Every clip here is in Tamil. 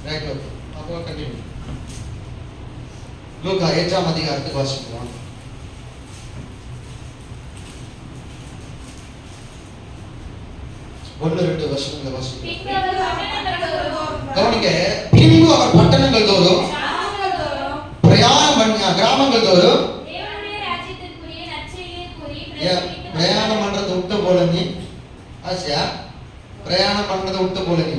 Right okay. அப்போ கண்டினியூ. லூக்கா 8ஆம் அதிகாரத்துக்கு வாசிக்கலாம். ஒன்று ரெண்டு வசனங்களை வாசிக்கலாம். கவனிங்க. பின்பு அவர் பட்டணங்கள் தோறும் பிரயாணம் பண்ண கிராமங்கள் தோறும் பிரயாணம் பண்றதை விட்ட போல நீ ஆசியா பிரயாணம் பண்றதை விட்ட போல நீ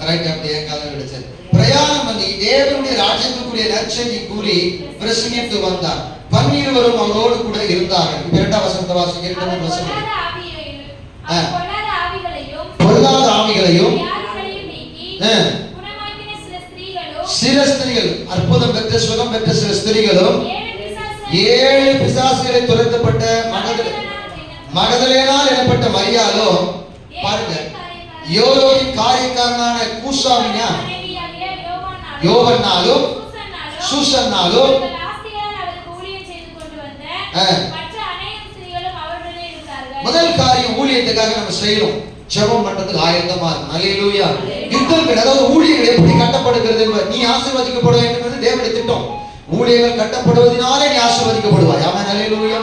ரைட் அப்படியே காலம் கிடைச்சது. பிரயாணம் பண்ணி தேவனுடைய ராஜ்யத்துக்குரிய நற்செய்தி கூறி பிரசங்கித்து வந்தார். 12 அவரோடு கூட இருந்தார்கள். 2ஆம் வசனத்தை வாசிங்க. 2ஆம் வசனம். பொல்லாத ஆவிகளையும் சில ஸ்திரீகள் அற்புதம் பெற்ற சுகம் பெற்ற சில ஸ்திரீகளும் 7 பிசாசுகளை துரத்தப்பட்ட மகதலேனால் எனப்பட்ட மரியாளும் பாருங்க யோரோவின் காரியக்காரனான கூசாவினா யோவன்னாலும் சூசன்னாலும் முதல் காரியம் ஊழியத்துக்காக நம்ம செய்யணும். ஜெபம் பண்றதுக்கு ஆயத்தமா இருக்கும். அல்லேலூயா. யுத்தங்கள் அதாவது ஊழியர்கள் எப்படி கட்டப்படுகிறது என்பது நீ ஆசீர்வதிக்கப்பட வேண்டும் என்று தேவனுடைய திட்டம். ஊழியர்கள் கட்டப்படுவதனாலே நீ ஆசீர்வதிக்கப்படுவாய். ஆமென். அல்லேலூயா.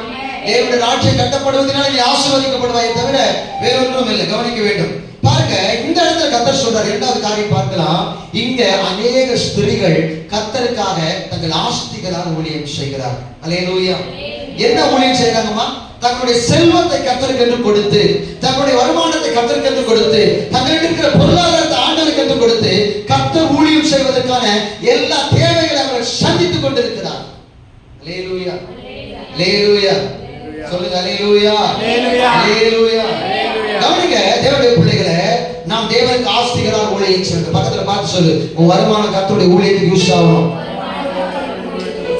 தேவனுடைய ராஜ்யம் கட்டப்படுவதனாலே நீ ஆசீர்வதிக்கப்படுவாய் தவிர வேற ஒன்றும் இல்லை. கவனிக்க வேண்டும். பாருங்க இந்த இடத்துல கர்த்தர் சொல்றார். இரண்டாவது காரியம் பார்க்கலாம். இங்க அநேக ஸ்திரீகள் கர்த்தருக்காக தங்கள் ஆஸ்திகளால் ஊழியம் செய்கிறார். அல்லேலூயா. என்ன ஊழியம் செய்றாங்கம்மா? தங்களுடைய செல்வத்தை கர்த்தருக்கு என்று கொடுத்து, தங்களுடைய வருமானத்தை கர்த்தருக்கு என்று கொடுத்து, தங்களிடம் இருக்கிற பொருளாதாரத்தை ஆண்டவருக்கு என்று கொடுத்து கர்த்தர் ஊழியம் செய்வதற்கான எல்லா தேவைகளை அவர்கள் சந்தித்துக் கொண்டிருக்கிறார். அல்லேலூயா. அல்லேலூயா. சொல்லுங்க அல்லேலூயா. அல்லேலூயா. கவனிங்க தேவனுடைய பிள்ளைகளே, நாம் தேவனுக்கு ஆஸ்திகளால் ஊழியம் செய்யணும். பக்கத்துல பார்த்து சொல்லு, உன் வருமானம் கர்த்தருடைய ஊழியத்துக்கு யூஸ் ஆகணும்.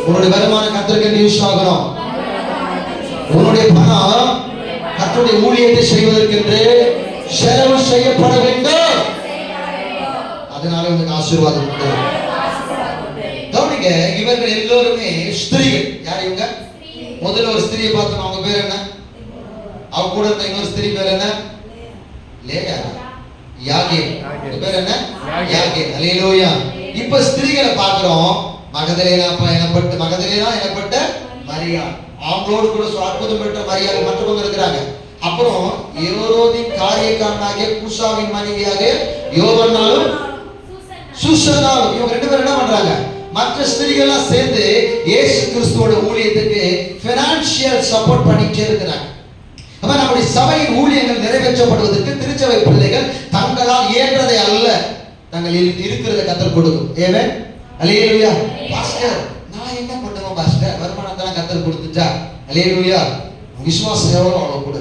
உன்னுடைய வருமானம் கர்த்தருக்கு யூஸ் ஆகணும். உன்னுடைய பணம் கர்த்தருடைய ஊழியத்தை செய்வதற்கென்று செலவு செய்யப்பட வேண்டும். அதனால உங்களுக்கு ஆசீர்வாதம் உண்டு. கவனிங்க இவர்கள் எல்லோருமே ஸ்திரீகள். யார் இவங்க? முதல்ல ஒரு ஸ்திரியை பார்த்தோம். அவங்க பேர் என்ன? அவங்க கூட இருந்த இன்னொரு ஸ்திரீ பேர் என்ன? லேயா யாகேல். பேர் என்ன? யாகேல். அல்லேலூயா. இப்ப ஸ்திரீகளை பார்க்கிறோம். மகதலேனா எனப்பட்ட மரியாள். அவங்களோடு கூட அற்புதம் பெற்ற மரியாள் மற்றவங்க இருக்கிறாங்க. அப்புறம் ஏரோதின் காரியக்காரனாகிய கூசாவின் மனைவியாக யோவன்னாலும் சூசன்னாலும் இவங்க 2 பேரும் என்ன பண்றாங்க? மற்ற ஸ்திரீகள்லாம் சேர்ந்து இயேசு கிறிஸ்துவோட ஊழியத்துக்கு ஃபைனான்சியல் சப்போர்ட் பண்ணிட்டே இருக்கிறாங்க. அப்ப நம்முடைய சபையின் ஊழியங்கள் நிறைவேற்றப்படுவதற்கு திருச்சபை பிள்ளைகள் தங்களால் இயன்றதை அல்ல, தங்கள் இருக்கிறதை கர்த்தர் கொடுக்கும். ஆமென். அல்லேலூயா. பாஸ்டர் நான் என்ன பண்ணுவேன் பாஸ்டர்? வருமானத்தெல்லாம் கர்த்தர் கொடுத்துட்டா. அல்லேலூயா. விசுவாசம் எவ்வளவு அவ்வளவு கொடு,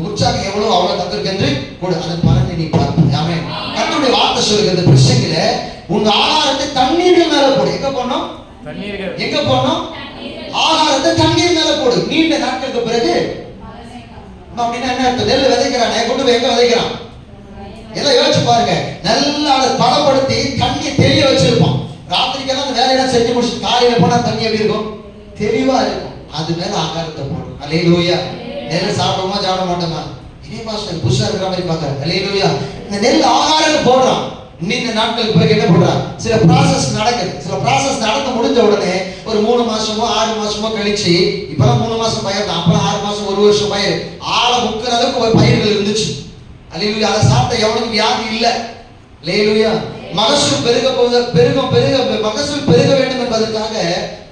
உற்சாகம் எவ்வளவு அவ்வளவு கர்த்தருக்கு என்று கொடு. அதன் பலனை நீ பார்ப்ப. ஆமென். கர்த்தருடைய வார்த்தை சொல்லுகிறது பிரசங்கில உங்க ஆகாரத்தை தண்ணீர் மேல போடு. எங்க போடணும்? தண்ணீர்கள். எங்க போடணும்? ஆகாரத்தை தண்ணீர் மேல போடு. நீண்ட நாட்களுக்கு பிறகு அப்படின்னா என்ன அர்த்தம்? நெல் விதைக்கிறானே கொண்டு போய் எங்க விதைக்கிறான்? எல்லாம் யோசிச்சு பாருங்க. நல்லா அதை பலப்படுத்தி தண்ணியை தெளிய வச்சிருப்பான். ராத்திரிக்கெல்லாம் அந்த வேலையெல்லாம் செஞ்சு முடிச்சு காலையில போனா தண்ணி எப்படி இருக்கும்? தெளிவா இருக்கும். அது மேல ஆகாரத்தை போடும். அல்லேலூயா. நெல் சாப்பிடுமா சாப்பிட மாட்டோமா? இதே பாஸ்டர் புதுசா இருக்கிற மாதிரி பாக்குறாரு. அல்லேலூயா. இந்த நெல் ஆகாரம் போடுறான். நீண்ட நாட்களுக்கு பிறகு என்ன பண்றான்? சில ப்ராசஸ் நடக்குது. சில ப்ராசஸ் நடந்து முடிஞ்ச உடனே ஒரு 3 மாசமோ 6 மாசமோ கழிச்சு, இப்பெல்லாம் 3 மாசம் பயிர் தான், அப்பெல்லாம் 6 மாசம் 1 வருஷம் பயிர், ஆளை முக்கிற அளவுக்கு ஒரு பயிர்கள் இருந்துச்சு. அல்லேலூயா. அதை சாப்பிட்ட எவனுக்கு வியாதி இல்லை. அல்லேலூயா. மகசூல் பெருக மகசூல் பெருக வேண்டும் என்பதற்காக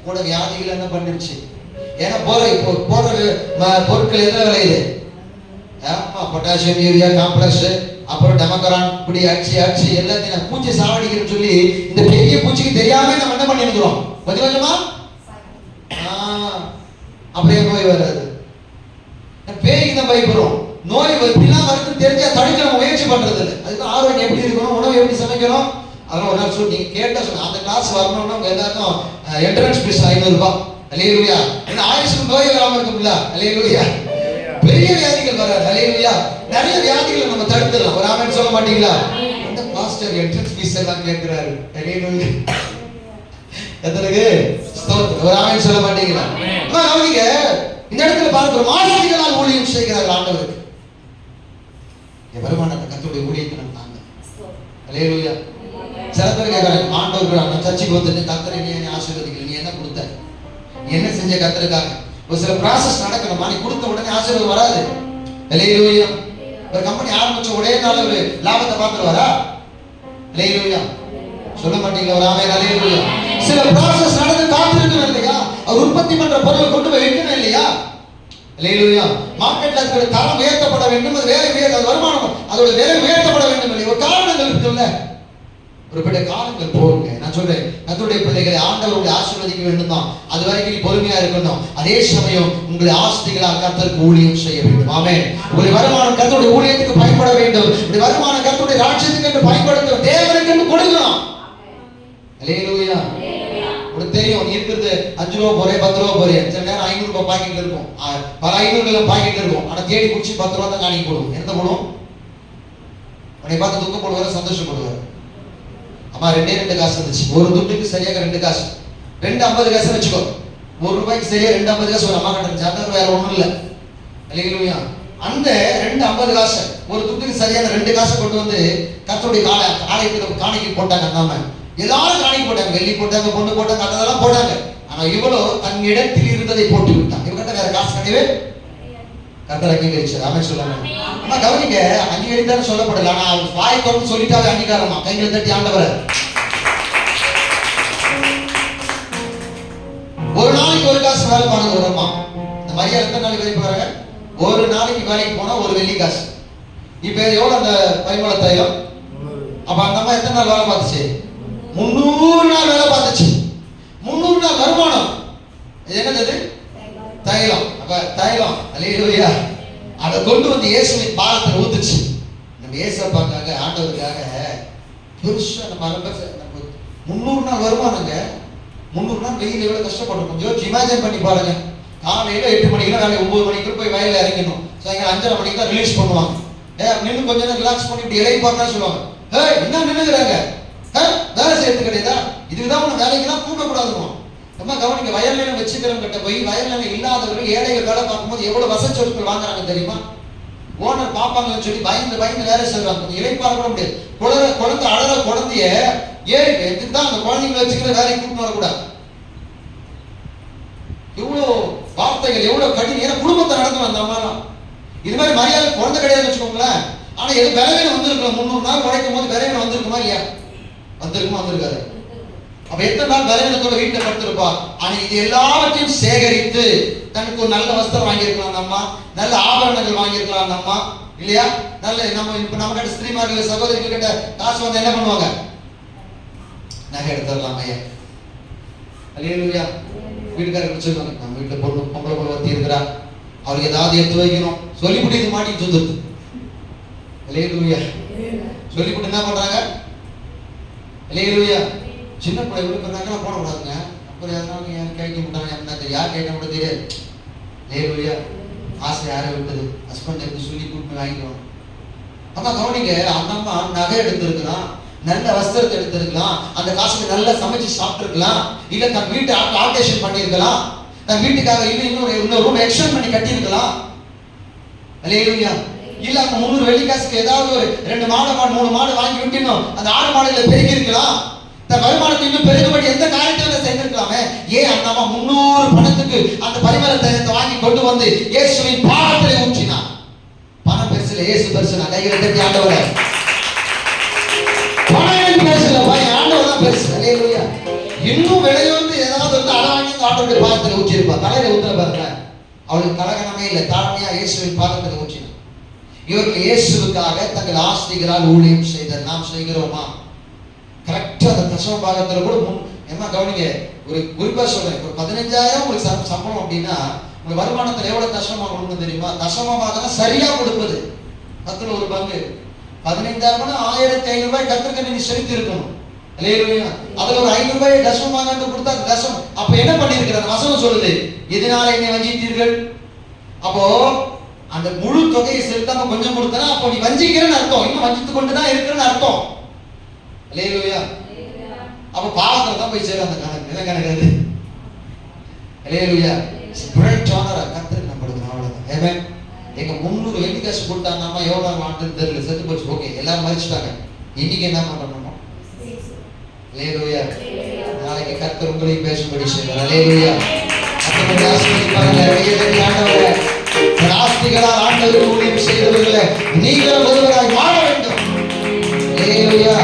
கூட வியாதிகள் என்ன பண்ணிருச்சு? ஏன்னா போடுற பொருட்கள் எதுல விளையுது? பொட்டாசியம், யூரியா, காம்ப்ளெக்ஸ், அப்புறம் டெமோக்ரான், இப்படி அடிச்சு எல்லாத்தையும் பூச்சி சாவடிக்கிறேன்னு சொல்லி இந்த பெரிய பூச்சிக்கு தெரியாம நம்ம என்ன பண்ணி இருக்கிறோம்? கொஞ்சம் கொஞ்சமா அப்படியே நோய் வராது. பேய்க்கு தான் பயப்படுறோம். நோய் இப்படிலாம் வருது தெரிஞ்சா தடுக்க நம்ம முயற்சி பண்றது இல்லை. அதுக்கு ஆரோக்கியம் எப்படி இருக்கணும், உணவு எப்படி சமைக்கணும், அதெல்லாம் ஒரு நாள் சொல்லி நீங்க கேட்ட சொன்ன அந்த கிளாஸ் வரணும்னா உங்க எல்லாருக்கும் என்ட்ரன்ஸ் ஃபீஸ் 500 ரூபாய். அல்லேலூயா. இந்த ஆயுசுக்கு நோய் வராம இருக்கும்ல. அல்லேலூயா. பெரிய வியாதிகள் வராது. அல்லேலூயா. நிறைய வியாதிகளை நம்ம தடுத்துடலாம். ஒரு ஆமென் சொல்ல மாட்டீங்களா? இந்த பாஸ்டர் என்ட்ரன்ஸ் ஃபீஸ் எல்லாம் கேட்கிறாரு. அல்லேலூயா. எத்தனைக்கு ஸ்தோத்திரம். ஒரு ஆமென் சொல்ல மாட்டீங்களா? அம்மா கவனிங்க. இந்த இடத்துல பார்க்கிறோம் மாசங்களால் ஊழியம் செய்கிறார்கள் ஆண்டவருக்கு. வருமானத்தை கர்த்தருடைய ஊழியத்தை நம்ம தாங்க. அல்லேலூயா. சில பேர் கேட்கறாங்க, ஆண்டவர் நான் சர்ச்சுக்கு வந்துட்டு கர்த்தரை நீ என்ன ஆசீர்வதிக்கல, நீ என்ன கொடுத்த, நீ என்ன செஞ்ச கர்த்தருக்காக? ஒரு சில ப்ராசஸ் நடக்கணுமா, நீ கொடுத்த உடனே ஆசீர்வாதம் வராது. அல்லேலூயா. ஒரு கம்பெனி ஆரம்பிச்ச ஒரே நாள் ஒரு லாபத்தை பார்த்துருவாரா? அல்லேலூயா. சொல்ல மாட்டீங்களா ஒரு ஆமென்? அல்லேலூயா. சில ப்ராசஸ் நடந்து காத்திருக்கணும் இல்லையா? அவர் உற்பத்தி பண்ற பொருளை கொண்டு போய் வைக்கணும் இல்லையா? அல்லேலூயா. மார்க்கெட்ல இருக்கிற தரம் உயர்த்தப்பட வேண்டும், அது வேலை வருமானம் அதோட விலை உயர்த்தப்பட வேண்டும் இல்லையா? ஒரு காரணங்கள் இருக்குல்ல, குறிப்பிட்ட காலங்கள் போகுங்க. நான் சொல்றேன், கர்த்தருடைய பிள்ளைகளை ஆண்டவர் உங்களை ஆசீர்வதிக்க வேண்டும் தான். அது வரைக்கும் நீ பொறுமையா இருக்கணும். அதே சமயம் உங்களை ஆஸ்திகளால் கர்த்தருக்கு ஊழியம் செய்ய வேண்டும். ஆமென். உங்களுடைய வருமானம் கர்த்தருடைய ஊழியத்துக்கு பயன்பட வேண்டும். உங்களுடைய வருமானம் கர்த்தருடைய ராஜ்யத்துக்கு என்று பயன்படுத்த தேவனுக்கு என்று கொடுக்கணும். அல்லேலூயா. உங்களுக்கு தெரியும், நீ இருக்கிறது 5 ரூபா போறே 10 ரூபா போறே, சில நேரம் 500 ரூபாய் பாக்கெட்ல இருக்கும், பல 500 பாக்கெட்ல இருக்கும். ஆனா தேடி குடிச்சு 10 ரூபா தான் காணிக்க போடும். என்ன போடும்? உன்னை பார்த்து துக்கப்படுவாரு, சந்தோஷப்படுவாரு. அம்மா 2 காசு இருந்துச்சு, ஒரு துட்டுக்கு சரியாக 2 காசு, 2.50 காசு வச்சுக்கோ. 1 ரூபாய்க்கு சரியா 2.50 காசு ஒரு அம்மா கட்டுச்சு. அது வேற ஒண்ணும் இல்லை. அல்லேலூயா. அந்த 2.50 காசு ஒரு துட்டுக்கு சரியான 2 காசை கொண்டு வந்து கர்த்தருடைய ஆலயத்துக்கு காணிக்கை போட்டாங்க. அந்தாம எல்லாரும் காணிக்கை போட்டாங்க, வெள்ளி போட்டாங்க, பொண்ணு போட்டாங்க, அதெல்லாம் போட்டாங்க. ஆனா இவ்வளோ தன் இடத்தில் இருந்ததை போட்டு விட்டான். இவங்கிட்ட வேற காசு கிடையவே கர்த்தர் அங்கீகரிச்சார். ஆமென் சொல்லுங்க. அம்மா கவனிங்க, அங்கீகரித்தான்னு சொல்லப்படல, ஆனா அவர் வாய் திறந்து சொல்லிட்டாவே அங்கீகாரமா. கைகளை தட்டி ஆண்டவரை. ஒரு நாளைக்கு ஒரு காசு வேலை பண்ணது வருமா? இந்த மரியாதை எத்தனை நாளைக்கு வேலைக்கு போறாங்க? ஒரு நாளைக்கு வேலைக்கு போனா ஒரு வெள்ளி காசு. இப்ப எவ்வளவு அந்த பரிமள தைலம்? அப்ப அந்த அம்மா எத்தனை நாள் வேலை பார்த்துச்சு? 300 நாள் வேலை பார்த்துச்சு. 300 நாள் வருமானம். என்னது? தைலம். அப்ப தைலம், அல்லேலூயா, அதை கொண்டு வந்து இயேசுவின் பாதத்தில் ஊத்துச்சு. நம்ம இயேசுவுக்காக ஆண்டவருக்காக பெருசா நம்ம 300 நாள் வருமானங்க. 300 நாள் வெயில எவ்வளவு கஷ்டப்படும் கொஞ்சம் இமேஜின் பண்ணி பாருங்க. காலையில 8 மணிக்கு வேலை, 9 மணிக்கு போய் வயல்ல இறங்கணும், சாயங்காலம் 5:30 மணிக்கு தான் ரிலீஸ் பண்ணுவாங்க. நின்று கொஞ்ச நேரம் ரிலாக்ஸ் பண்ணிட்டு இலை பார்க்கணும் சொல்லுவாங்க. என்ன நின்னுங்கிறாங்க, வேலை செய்யறது கிடையாதா? இதுதான் உன வேலைக்கெல்லாம் கூப்பிடக்கூடாதுமா. நம்ம கவனிக்க, வயல்ல வச்சுக்கிறவங்க கிட்ட போய் வயல்ல இல்லாதவர்கள் ஏழைகள் வேலை பார்க்கும்போது எவ்வளவு வசச்சொற்கள் வாங்குறாங்க தெரியுமா? ஓனர் பாப்பாங்கன்னு சொல்லி பயந்து பயந்து வேலை செய்வாங்க. இலை பார்க்க முடியாது. குழந்தை அழற குழந்தைய ஏறி தான் அந்த குழந்தைங்களை வச்சுக்கிற வேலைக்கு கூப்பிட்டு வரக்கூடாது. எவ்வளவு வார்த்தைகள், எவ்வளவு கடினம். ஏன்னா குடும்பத்தை நடந்து வந்த அம்மாலாம் இது மாதிரி மரியாதை குழந்தை கிடையாதுன்னு வச்சுக்கோங்களேன். ஆனா எது விளைவின வந்திருக்கலாம். 300 நாள் உழைக்கும் போது விளைவின வந்திருக்குமா இல்லையா? வந்திருக்குமா? வந்திருக்காரு. அப்ப எத்தனை நாள் விளைவினத்தோட வீட்டில் படுத்திருப்பா. ஆனா இது எல்லாவற்றையும் சேகரித்து தனக்கு ஒரு நல்ல வஸ்திரம் வாங்கியிருக்கலாம் அம்மா, நல்ல ஆபரணங்கள் வாங்கியிருக்கலாம் அம்மா இல்லையா? நல்ல நம்ம இப்ப நம்ம கிட்ட ஸ்திரீமார்கள் சகோதரிகள் கிட்ட காசு வந்து என்ன பண்ணுவாங்க? நகை எடுத்துடலாம் ஐயா. அல்லேலூயா. வீட்டுக்காரர்கள் சொல்லுவாங்க, நம்ம வீட்டுல பொம்பளை ஒருத்தி இருக்கிறா, அவருக்கு ஏதாவது எடுத்து வைக்கணும் சொல்லிவிட்டு இது மாட்டிட்டு வந்துருது. அல்லேலூயா. சொல்லிவிட்டு என்ன பண்றாங்க? அல்லேலூயா. சின்ன பிள்ளை வீடு பண்ணாங்க போடக்கூடாதுங்க. அப்புறம் யாரும் யாரும் கேட்க மாட்டாங்க, என்ன யார் கேட்க கூட தெரியாது. அல்லேலூயா. ஆசை யாரை விட்டது? ஹஸ்பண்ட் எடுத்து சொல்லி கூப்பிட்டு வாங்கிக்கணும். அம்மா கவனிங்க, அந்த அம்மா நகை எடுத்திருக்கலாம், நல்ல வஸ்திரத்தை எடுத்திருக்கலாம், அந்த காசுக்கு நல்லா சமைச்சு சாப்பிட்டுருக்கலாம், இல்ல தன் வீட்டை ஆல்டேஷன் பண்ணியிருக்கலாம், தன் வீட்டுக்காக இன்னொரு ரூம் எக்ஸ்டெண்ட் பண்ணி கட்டியிருக்கலாம். அல்லேலூயா. இல்ல அந்த 300 வெள்ளி காசுக்கு ஏதாவது ஒரு 2 மாடு 3 மாடு வாங்கி விட்டுணும் அந்த 6 மாடுகளை பெருக்கி இருக்கலாம். தன் வருமானத்தை இன்னும் பெருகுபடி எந்த காரியத்தையும் செய்திருக்கலாமே. ஏன் அந்த அம்மா 300 பணத்துக்கு அந்த பரிமள தைலத்தை வாங்கி கொண்டு வந்து இயேசுவின் பாதத்திலே ஊற்றினார். பணம் பெருசுல, இயேசு பெருசுனா. கைகளை தட்டி ஆண்டவரே. பணம் பெருசுல, ஆண்டவர் தான் பெருசு. அல்லேலூயா. இன்னும் விலையை வந்து ஏதாவது வந்து அட வாங்கி ஆண்டவருடைய பாதத்தில் ஊற்றிருப்பா. தலையில ஊத்துற பாருங்க, அவளுக்கு தலகணமே இல்லை, தாழ்மையா இயேசுவின் பாதத்தில் ஊற்றினார். இவர்கள் இயேசுவுக்காக தங்கள் ஆஸ்திகளால் ஊழியம் செய்தார். நாம் செய்கிறோமா? கரெக்டா அந்த தசம பாகத்துல கூட என்ன கவனிங்க, ஒரு குறிப்பா சொல்றேன், ஒரு 15,000 உங்களுக்கு சம்பளம் அப்படின்னா உங்க வருமானத்துல எவ்வளவு தசமமா கொடுக்கணும் தெரியுமா? தசமமாக சரியா கொடுப்பது 10ல் 1 பங்கு. 15,000 1,500 ரூபாய் கர்த்தருக்கு நீ செலுத்தி இருக்கணும். அல்லேலூயா. அதுல ஒரு 500 ரூபாய் தசமமாக கொடுத்தா தசம். அப்ப என்ன பண்ணிருக்கிற வசனம் சொல்லுது, இதனால என்னை வஞ்சித்தீர்கள். அப்போ அந்த முழு தொகையை செலுத்தாம கொஞ்சம் கொடுத்தனா அப்போ நீ வஞ்சிக்கிறன்னு அர்த்தம், இன்னும் வஞ்சித்து கொண்டுதான் இருக்கிறன்னு அர்த்தம். அல்லேலூயா. அப்ப பாவத்துல தான் போய் சேரும் அந்த கணக்கு. என்ன கணக்கு அது? அல்லேலூயா. ஸ்பிரிட் ஆனர் கர்த்தருக்கு நம்ம கொடுக்கணும், அவ்வளவுதான். ஆமென். எங்க 300 வெள்ளி காசு கொடுத்தாங்கன்னா எவ்வளவு ஆண்டுன்னு தெரியல, செத்து போச்சு. ஓகே, எல்லாரும் மதிச்சுட்டாங்க. இன்னைக்கு என்ன பண்ணணும்? அல்லேலூயா. நாளைக்கு கர்த்தர் உங்களையும் பேசும்படி செய்வார். அல்லேலூயா. கர்த்தருடைய ஆசீர்வாதம் ஆண்டவரே, ஆஸ்திகளால் ஆண்டவருக்கு ஊழியம் செய்தவர்களே, நீங்கள் ஒருவராய் வாழ வேண்டும். அல்லேலூயா.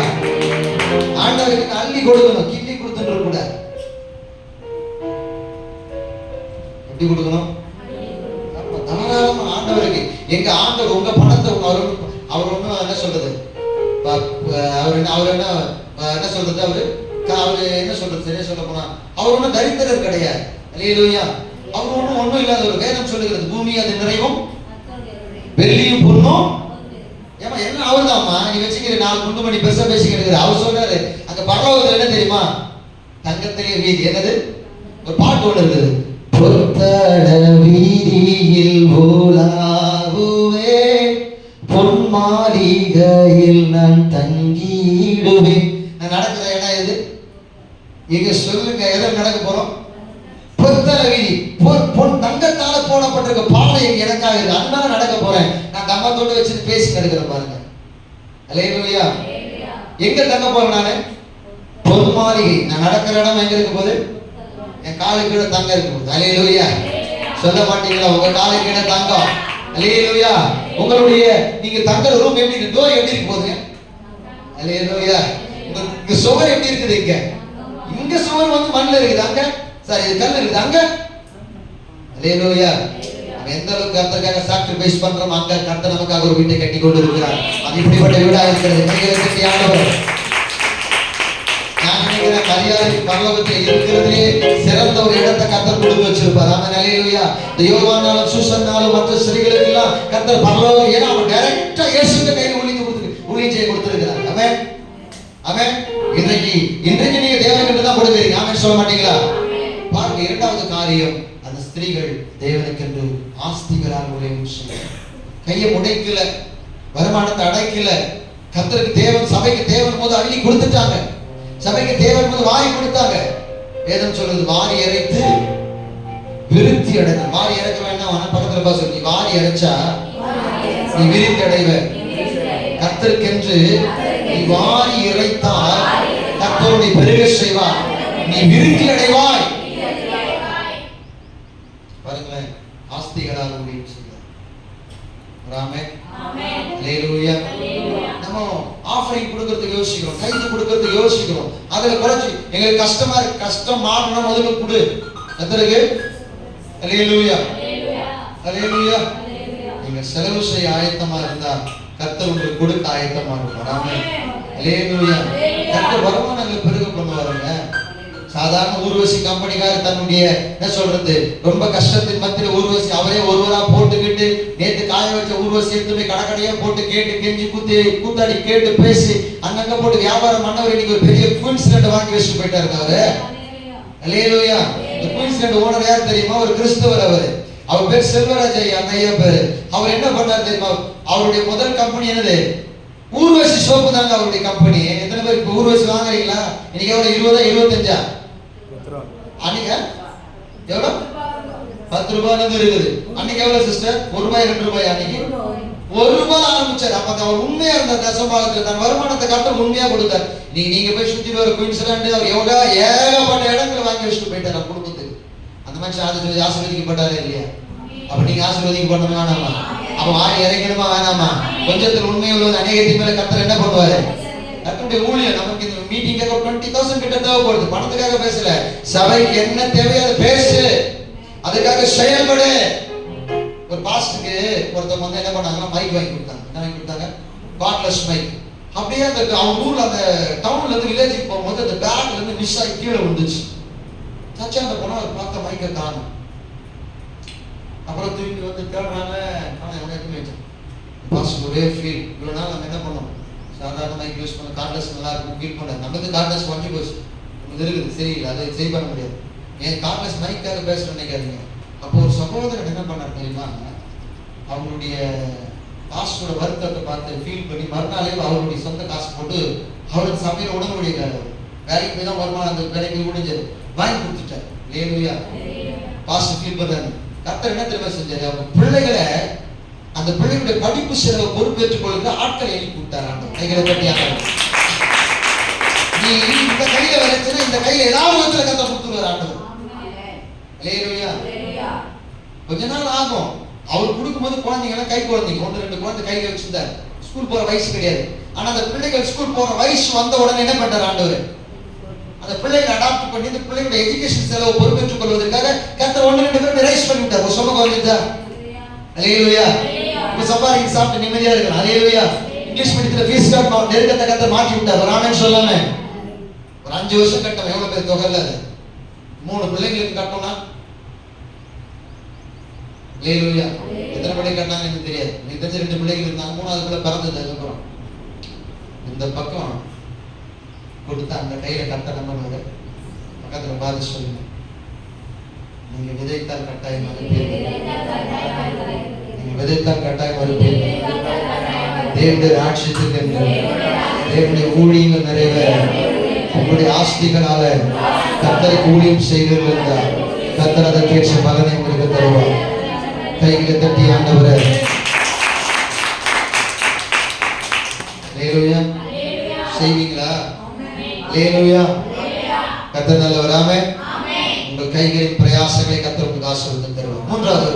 ஆண்டவருக்கு அள்ளி கொடுக்கணும், கிள்ளி கொடுத்துட்டு கூடாது. எப்படி கொடுக்கணும்? தாராளமா ஆண்டவருக்கு. எங்க ஆண்டவர் உங்க பணத்தை அவர் ஒன்றும் என்ன சொல்றது, அவர் என்ன சொல்றது, அவரு என்ன சொல்றது, சரியா சொல்ல போனா அவர் ஒன்றும் தரித்திரர் கிடையாது. அல்லேலூயா. அவர் ஒன்றும் இல்லாத ஒரு வேதம் சொல்லுகிறது, பூமி அது நிறைவும் வெள்ளியும் பொண்ணும். ஏமா என்ன அவர்தாம்மா, நீ வச்சுக்கிற 4 குண்டு மணி பெருசா பேசிக்கிறது. அவர் சொல்றாரு அங்க பரலோகத்துல என்ன தெரியுமா, தங்கத்திலே வீதி. என்னது? ஒரு பாட்டு ஒண்ணு இருக்குது, பொத்தட வீதியில் ஓலாவுவே, பொன் மாளிகையில் நான் தங்கிடுவேன். நான் நடக்கிற இடம் எது? இங்க சொல்லுங்க, எதை நடக்க போறோம்? பொத்தட வீதி, பொன் தங்கத்தால போடப்பட்டிருக்க பாதை எனக்காக இருக்கு, அதனால நடக்க போறேன். நான் தம்மத்தோடு வச்சுட்டு பேசி நடக்கிறேன் பாருங்க. அல்லேலூயா. எங்க தங்க போறேன் நானு? பொன் மாளிகை. நான் நடக்கிற இடம் எங்க இருக்க போது? என் காலுக்கு கீழே தங்க இருக்க போகுது. அல்லேலூயா. சொல்ல மாட்டீங்களா? உங்க காலுக்கு கீழே தங்கம். அல்லேலூயா. உங்களுடைய நீங்க தங்குற ரூம் எப்படி இருக்கு? டோர் எப்படி இருக்கு போதுங்க? அல்லேலூயா. இங்க சுவர் எப்படி இருக்குது? இங்க சுவர் வந்து மண்ணில் இருக்குது, அங்க சார் இது கல் இருக்குது, அங்க. அல்லேலூயா. எந்த அளவுக்கு கர்த்தருக்காக சாக்ரிஃபைஸ் பண்றோம், அங்க கர்த்தர் நமக்காக ஒரு வீட்டை கட்டி கொண்டு இருக்கிறார். அது இப்படிப்பட்ட வீடா இருக்கிறது. நான் நினைக்கிறேன் மரியாதை பரலோகத்தில் இருக்கிறதே சிறந்த ஒரு இடத்தை கர்த்தர் கொடுத்து வச்சிருப்பார். ஆமென். அல்லேலூயா. இந்த யோவானாலும் சூசன்னாலும் மற்ற ஸ்திரீகளுக்கு எல்லாம் கர்த்தர் பரலோகம், ஏன்னா அவர் டைரக்டா இயேசுவின் கையில் ஊழியம் செய்ய கொடுத்திருக்கிறார். ஆமென். ஆமென். இன்றைக்கு நீங்க தேவனுக்கு தான் கொடுக்கிறீங்க. ஆமென் சொல்ல மாட்டீங்களா? பாருங்க, இரண்டாவது காரியம், அந்த ஸ்திரீகள் தேவனுக்கென்று ஆஸ்திகளால் ஊழியம் செய்ய கையை முடைக்கல, வருமானத்தை அடைக்கல. கர்த்தருக்கு தேவன், சபைக்கு தேவன் போது அள்ளி கொடுத்துட்டாங்க. சபைக்கு தேவன் போது வாரி கொடுத்தாங்க. வேதம் சொல்றது வாரி இறைத்து விருத்தி அடைந்த. வாரி இறக்க வேண்டாம், பக்கத்துல பா சொல்லி வாரி இறைச்சா நீ விருத்தி அடைவ. கர்த்தருக்கென்று நீ வாரி இறைத்தால் கர்த்தருடைய பெருக செய்வார், நீ விருத்தி அடைவாய். பாருங்களேன், ஆஸ்திகளால் ஊழியம் செய்வார். ஆமென். அல்லேலூயா. நம்ம ஆஃபரிங் கொடுக்கிறதுக்கு யோசிக்கிறோம், கைது கொடுக்கிறதுக்கு யோசிக்கிறோம். அதுல குறைச்சி எங்களுக்கு கஷ்டமா இருக்கு, கஷ்டம் மாறணும், முதல்ல கொடு கர்த்தருக்கு. அல்லேலூயா. அல்லேலூயா. நீங்க செலவு செய்ய ஆயத்தமா இருந்தா கர்த்தர் உங்களுக்கு கொடுக்க ஆயத்தமா இருப்பார். ஆமென். அல்லேலூயா. கர்த்தர் வருமானங்களை பெருக பண்ணுவாருங்க. சாதாரண ஊர்வசி கம்பெனிக்காரர் தன்னுடைய என்ன சொல்றது, ரொம்ப கஷ்டத்தின் மத்தியில ஊர்வசி அவரே ஒருவரா போட்டுக்கிட்டு, நேற்று காய வச்ச ஊர்வசி எடுத்து கடைக்கடையா போட்டு கேட்டு கெஞ்சி கூத்தாடி கேட்டு பேசி அங்கங்க போட்டு வியாபாரம் பண்ணவர் இன்னைக்கு ஒரு பெரிய குயின்ஸ்லாண்ட் வாங்கி வச்சுட்டு போயிட்டாரு அவரு. அல்லேலூயா. இந்த குயின்ஸ்லாண்ட் ஓனர் யார் தெரியுமா? ஒரு கிறிஸ்தவர். அவர் பேர் செல்வராஜ் ஐயா, அந்த ஐயா பேரு. அவர் என்ன பண்ணார் தெரியுமா? அவருடைய முதல் கம்பெனி என்னது? ஊர்வசி சோப்பு தாங்க அவருடைய கம்பெனி. எத்தனை பேர் இப்ப ஊர்வசி வாங்குறீங்களா? இன்னைக்கு எவ்வளவு? 20 25 அன்னைக்கு எவ்வளவு? 10 ரூபாய் இருக்குது. அன்னைக்கு எவ்வளவு சிஸ்டர்? 1 ரூபாய் 2 ரூபாய். அன்னைக்கு 1 ரூபாய் ஆரம்பிச்சார். அப்ப அவர் உண்மையா இருந்த தசபாகத்துல தன் வருமானத்தை கர்த்தர் உண்மையா கொடுத்தார். நீங்க போய் சுத்தி வர குயின்ஸ்லாண்ட் அவர் எவ்வளவு ஏகப்பட்ட இடங்களை வாங்கி வச்சுட்டு போயிட்டார் குடும்பத்துக்கு. அந்த மனுஷன் ஆசீர்வதிக்கப்பட்டாரே இல்லையா? அப்ப நீங்க ஆசீர்வதிக்கப்படணும் வேணாமா? அப்ப வாரி இறங்கணுமா வேணாமா? கொஞ்சத்தில் உண்மை உள்ளது அநேகத்தின் மேல கர்த்தர் என்ன பண்ணுவாரு? கர்த்தருடைய ஊழியம். நமக்கு இந்த மீட்டிங்காக 20,000 கிட்ட தேவைப்படுது. பணத்துக்காக பேசல, சபைக்கு என்ன தேவையோ அதை பேசு, அதுக்காக செயல்படு. ஒரு பாஸ்டருக்கு ஒருத்தவங்க வந்து என்ன பண்ணாங்கன்னா மைக் வாங்கி கொடுத்தாங்க. என்ன வாங்கி கொடுத்தாங்க? Cordless mic. அப்படியே அந்த அவங்க ஊர்ல அந்த டவுன்ல இருந்து வில்லேஜுக்கு போகும்போது அந்த பேக்ல இருந்து மிஸ் ஆகி கீழே விழுந்துச்சு. சச்சா அந்த போனா அவர் பார்த்த மைக்கை காணும். அப்புறம் தூக்கி வந்து தேடுறாங்க, ஆனால் எவனையுமே பாஸ்டர் ஒரே ஃபீல். இவ்வளோ நாள் நம்ம என்ன பண்ணோம்? சாதாரண மைக் யூஸ் பண்ண கார்ட்லெஸ் நல்லா இருக்கும் ஃபீல் பண்ண. நமக்கு கார்ட்லெஸ் வாங்கி போச்சு, நமக்கு இருக்குது சரியில்லை, அதை சரி பண்ண முடியாது. ஏன் கார்ட்லெஸ் மைக்காக பேசுகிறேன் நினைக்காதீங்க. அப்போ ஒரு சகோதரன் என்ன பண்ணார் தெரியுமா? அவங்களுடைய பாஸ்டரோட வருத்தத்தை பார்த்து ஃபீல் பண்ணி மறுநாளே அவருடைய சொந்த காசு போட்டு அவருக்கு சமையல் உடம்புடைய வேலைக்கு போய் தான் வருமானம் அந்த வேலைக்கு முடிஞ்சது வாங்கி கொடுத்துட்டார். அல்லேலூயா. பாஸ்டர் ஃபீல் பண்ணுறாரு. கர்த்தர் என்ன தெரியுமா செஞ்சாரு? அவங்க பிள்ளைகளை அந்த பிள்ளைகளுடைய படிப்பு செலவை பொறுப்பேற்றுக் கொள்கிற ஆட்களை எழுப்பி விட்டார் ஆண்டவர். கைகளை தட்டியாக நீ இந்த கையில வரைச்சுன்னா இந்த கையில ஏதாவது விதத்துல கத்த கொடுத்துருவார் ஆண்டவர். அல்லேலூயா. கொஞ்ச நாள் ஆகும். அவர் கொடுக்கும்போது குழந்தைங்க எல்லாம் கை குழந்தைங்க 1-2 குழந்தை கையில வச்சிருந்தார். ஸ்கூல் போற வயசு கிடையாது. ஆனா அந்த பிள்ளைகள் ஸ்கூல் போற வயசு வந்த உடனே என்ன பண்றார் ஆண்டவர்? அந்த பிள்ளைகளை அடாப்ட் பண்ணி இந்த பிள்ளைகளோட எஜுகேஷன் செலவை பொறுப்பேற்றுக் கொள்வதற்காக கர்த்தர் 1-2 பேர் ரைஸ் பண்ணி விட்டார். ஒரு சொன்ன குழந்தைதா. அல்லேலூயா. இப்ப சம்பாதிக்க சாப்பிட்டு நிம்மதியா இருக்கலாம். அல்லேலூயா. இங்கிலீஷ் மீடியத்துல ஃபீஸ் கட்டணும் நெருக்கத்தை கர்த்தர் மாற்றி விட்டார். ஒரு ஆமென் சொல்லாம. ஒரு 5 வருஷம் கட்டணும். எவ்வளவு பேர் தொகை இல்ல அது? 3 பிள்ளைங்களுக்கு கட்டணும்னா அல்லேலூயா. எத்தனை பிள்ளை கட்டினாங்க எனக்கு தெரியாது. எனக்கு தெரிஞ்ச 2 பிள்ளைகள் இருந்தாங்க. 3வது பிள்ளை பிறந்தது. அதுக்கப்புறம் இந்த பக்கம் கொடுத்து அந்த கையில கட்ட நம்பர் பக்கத்துல பார்த்து சொல்லுங்க. நீங்க விதைத்தால் கட்டாயம் அறுப்பீர்கள். நீங்க விதைத்தால் கட்டாயம் அறுப்பீர்கள். தேவனுடைய ராட்சியத்துக்கு என்று தேவனுடைய ஊழியங்கள் நிறைவேற உங்களுடைய ஆஸ்திகளால கர்த்தருக்கு ஊழியம் செய்வீர்கள் என்றால் கர்த்தர் அதற்கேற்ற பலனை உங்களுக்கு தருவார். கைகளை தட்டி ஆண்டவரே அல்லேலூயா செய்வீங்களா? அல்லேலூயா. கர்த்தர் நல்லவர். ஆமென். உங்கள் கைகளின் பிரயாசங்களை கர்த்தர் உங்களுக்கு ஆசீர்வாதம் தருவார். 3வது